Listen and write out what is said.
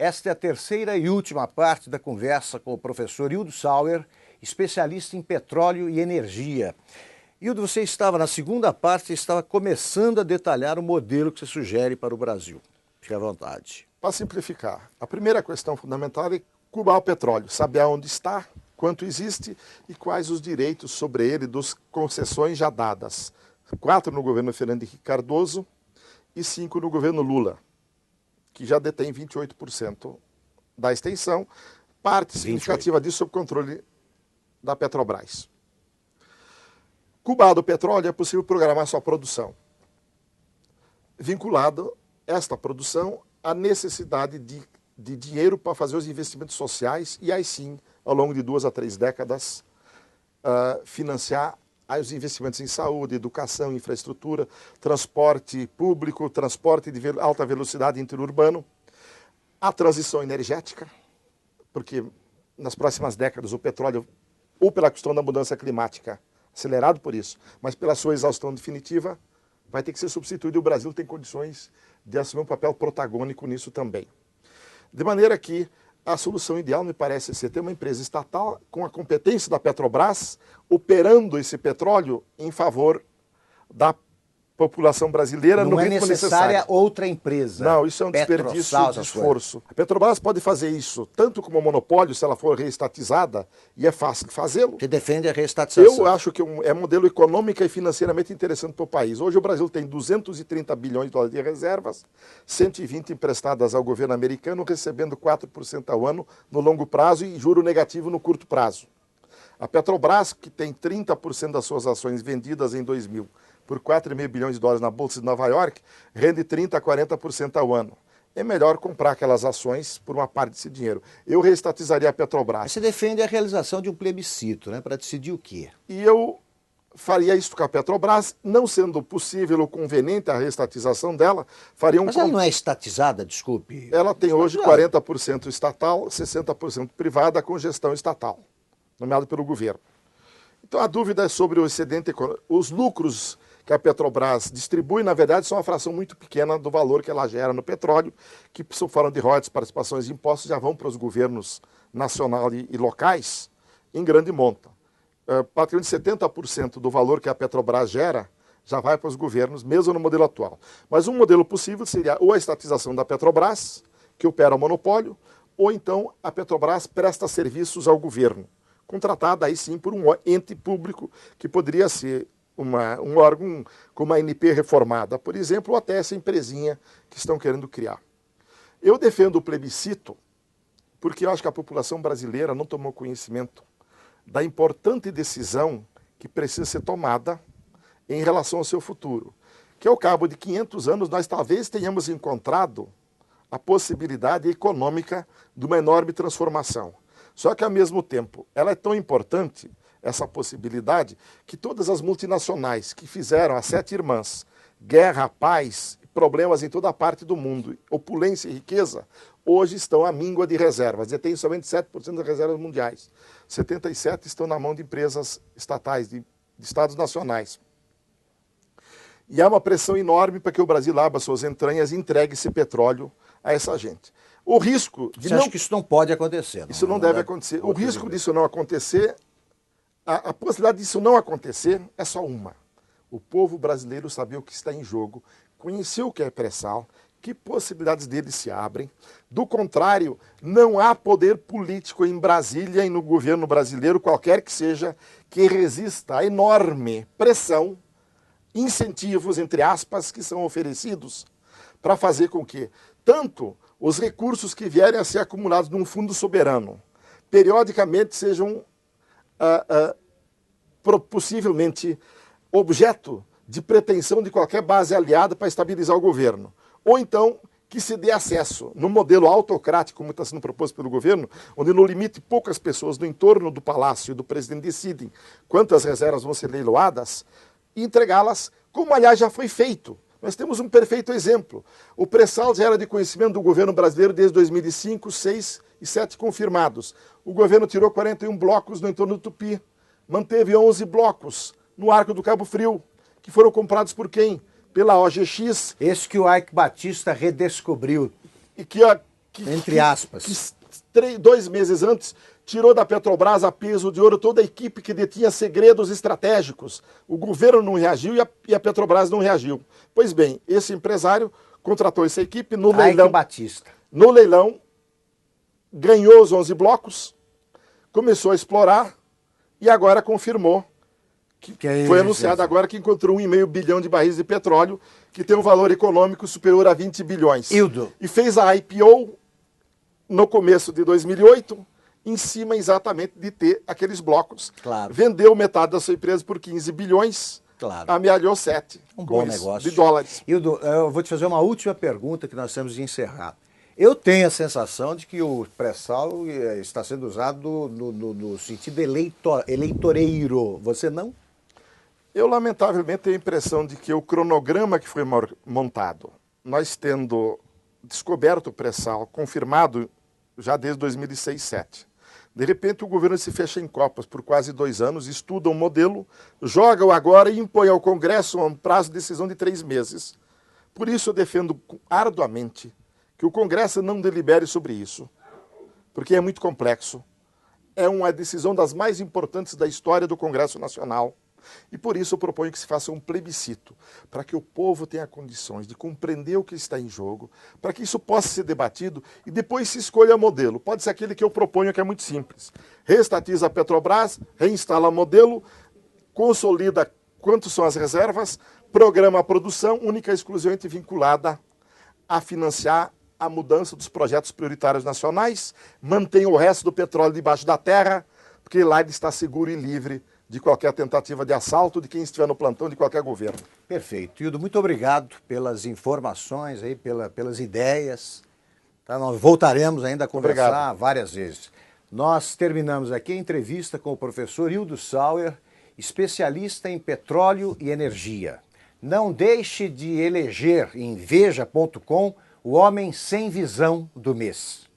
Esta é a terceira e última parte da conversa com o professor Hildo Sauer, especialista em petróleo e energia. Hildo, você estava na segunda parte, estava começando a detalhar o modelo que você sugere para o Brasil. Fique à vontade. Para simplificar, a primeira questão fundamental é cubar o petróleo, saber onde está, quanto existe e quais os direitos sobre ele das concessões já dadas. 4 no governo Fernando Henrique Cardoso e 5 no governo Lula, que já detém 28% da extensão, parte significativa disso sob controle da Petrobras. Cubado o petróleo, é possível programar sua produção, vinculado esta produção à necessidade de dinheiro para fazer os investimentos sociais e aí sim, ao longo de 2 a 3 décadas, financiar os investimentos em saúde, educação, infraestrutura, transporte público, transporte de alta velocidade interurbano, a transição energética, porque nas próximas décadas o petróleo, ou pela questão da mudança climática, acelerado por isso, mas pela sua exaustão definitiva, vai ter que ser substituído e o Brasil tem condições de assumir um papel protagônico nisso também. De maneira que a solução ideal me parece ser ter uma empresa estatal com a competência da Petrobras operando esse petróleo em favor da população brasileira no ritmo necessário. Não é necessária outra empresa. Não, isso é um desperdício de esforço. A Petrobras pode fazer isso tanto como monopólio, se ela for reestatizada, e é fácil de fazê-lo. Você defende a reestatização? Eu acho que é um modelo econômico e financeiramente interessante para o país. Hoje o Brasil tem 230 bilhões de dólares de reservas, 120 emprestadas ao governo americano, recebendo 4% ao ano no longo prazo e juro negativo no curto prazo. A Petrobras, que tem 30% das suas ações vendidas em 2000, por 4,5 bilhões de dólares na Bolsa de Nova York, rende 30% a 40% ao ano. É melhor comprar aquelas ações por uma parte desse dinheiro. Eu reestatizaria a Petrobras. Você defende a realização de um plebiscito, né, para decidir o quê? E eu faria isso com a Petrobras, não sendo possível ou conveniente a reestatização dela, faria um... Mas ela não é estatizada, desculpe? Ela tem hoje 40% estatal, 60% privada com gestão estatal, nomeado pelo governo. Então a dúvida é sobre o excedente econômico. Os lucros que a Petrobras distribui, na verdade, são uma fração muito pequena do valor que ela gera no petróleo, que, falando de royalties, participações e impostos, já vão para os governos nacional e locais em grande monta. Praticamente 70% do valor que a Petrobras gera já vai para os governos, mesmo no modelo atual. Mas um modelo possível seria ou a estatização da Petrobras, que opera o monopólio, ou então a Petrobras presta serviços ao governo, contratada aí sim por um ente público que poderia ser um órgão com uma ANP reformada, por exemplo, ou até essa empresinha que estão querendo criar. Eu defendo o plebiscito porque eu acho que a população brasileira não tomou conhecimento da importante decisão que precisa ser tomada em relação ao seu futuro, que ao cabo de 500 anos nós talvez tenhamos encontrado a possibilidade econômica de uma enorme transformação. Só que, ao mesmo tempo, ela é tão importante, essa possibilidade, que todas as multinacionais que fizeram as 7 irmãs, guerra, paz, problemas em toda a parte do mundo, opulência e riqueza, hoje estão à míngua de reservas. Detêm somente 7% das reservas mundiais. 77% estão na mão de empresas estatais, de estados nacionais. E há uma pressão enorme para que o Brasil abra suas entranhas e entregue esse petróleo a essa gente. O risco de Você acha que isso não pode acontecer? Isso não deve acontecer. O risco disso não acontecer, a possibilidade disso não acontecer é só uma. O povo brasileiro saber o que está em jogo, conhecer o que é pré-sal, que possibilidades dele se abrem. Do contrário, não há poder político em Brasília e no governo brasileiro, qualquer que seja, que resista à enorme pressão, incentivos, entre aspas, que são oferecidos para fazer com que tanto os recursos que vierem a ser acumulados num fundo soberano, periodicamente sejam possivelmente objeto de pretensão de qualquer base aliada para estabilizar o governo. Ou então que se dê acesso, no modelo autocrático, como está sendo proposto pelo governo, onde no limite poucas pessoas no entorno do palácio do presidente decidem quantas reservas vão ser leiloadas, e entregá-las, como aliás já foi feito. Nós temos um perfeito exemplo. O pré-sal já era de conhecimento do governo brasileiro desde 2005, 6 e 7 confirmados. O governo tirou 41 blocos no entorno do Tupi, manteve 11 blocos no Arco do Cabo Frio, que foram comprados por quem? Pela OGX. Esse que o Ike Batista redescobriu. E que Entre aspas. Que 2 meses antes tirou da Petrobras a peso de ouro toda a equipe que detinha segredos estratégicos. O governo não reagiu e a Petrobras não reagiu. Pois bem, esse empresário contratou essa equipe no leilão. Batista. No leilão, ganhou os 11 blocos, começou a explorar e agora confirmou que foi anunciado agora que encontrou 1,5 bilhão de barris de petróleo, que tem um valor econômico superior a 20 bilhões. Hildo. E fez a IPO no começo de 2008, em cima exatamente de ter aqueles blocos. Claro. Vendeu metade da sua empresa por 15 bilhões, claro. amealhou 7 bom negócio. de dólares. Hildo, eu vou te fazer uma última pergunta que nós temos de encerrar. Eu tenho a sensação de que o pré-sal está sendo usado no sentido eleitoreiro. Você não? Eu, lamentavelmente, tenho a impressão de que o cronograma que foi montado, nós tendo descoberto o pré-sal, confirmado já desde 2006-2007, de repente o governo se fecha em copas por quase 2 anos, estuda um modelo, joga-o agora e impõe ao Congresso um prazo de decisão de 3 meses. Por isso eu defendo arduamente que o Congresso não delibere sobre isso, porque é muito complexo. É uma decisão das mais importantes da história do Congresso Nacional. E por isso eu proponho que se faça um plebiscito, para que o povo tenha condições de compreender o que está em jogo, para que isso possa ser debatido e depois se escolha modelo. Pode ser aquele que eu proponho, que é muito simples. Reestatiza a Petrobras, reinstala modelo, consolida quanto são as reservas, programa a produção, única e exclusivamente vinculada a financiar a mudança dos projetos prioritários nacionais, mantém o resto do petróleo debaixo da terra, porque lá ele está seguro e livre de qualquer tentativa de assalto de quem estiver no plantão de qualquer governo. Perfeito. Hildo, muito obrigado pelas informações, aí, pelas ideias. Tá? Nós voltaremos ainda a conversar várias vezes. Nós terminamos aqui a entrevista com o professor Hildo Sauer, especialista em petróleo e energia. Não deixe de eleger em veja.com o homem sem visão do mês.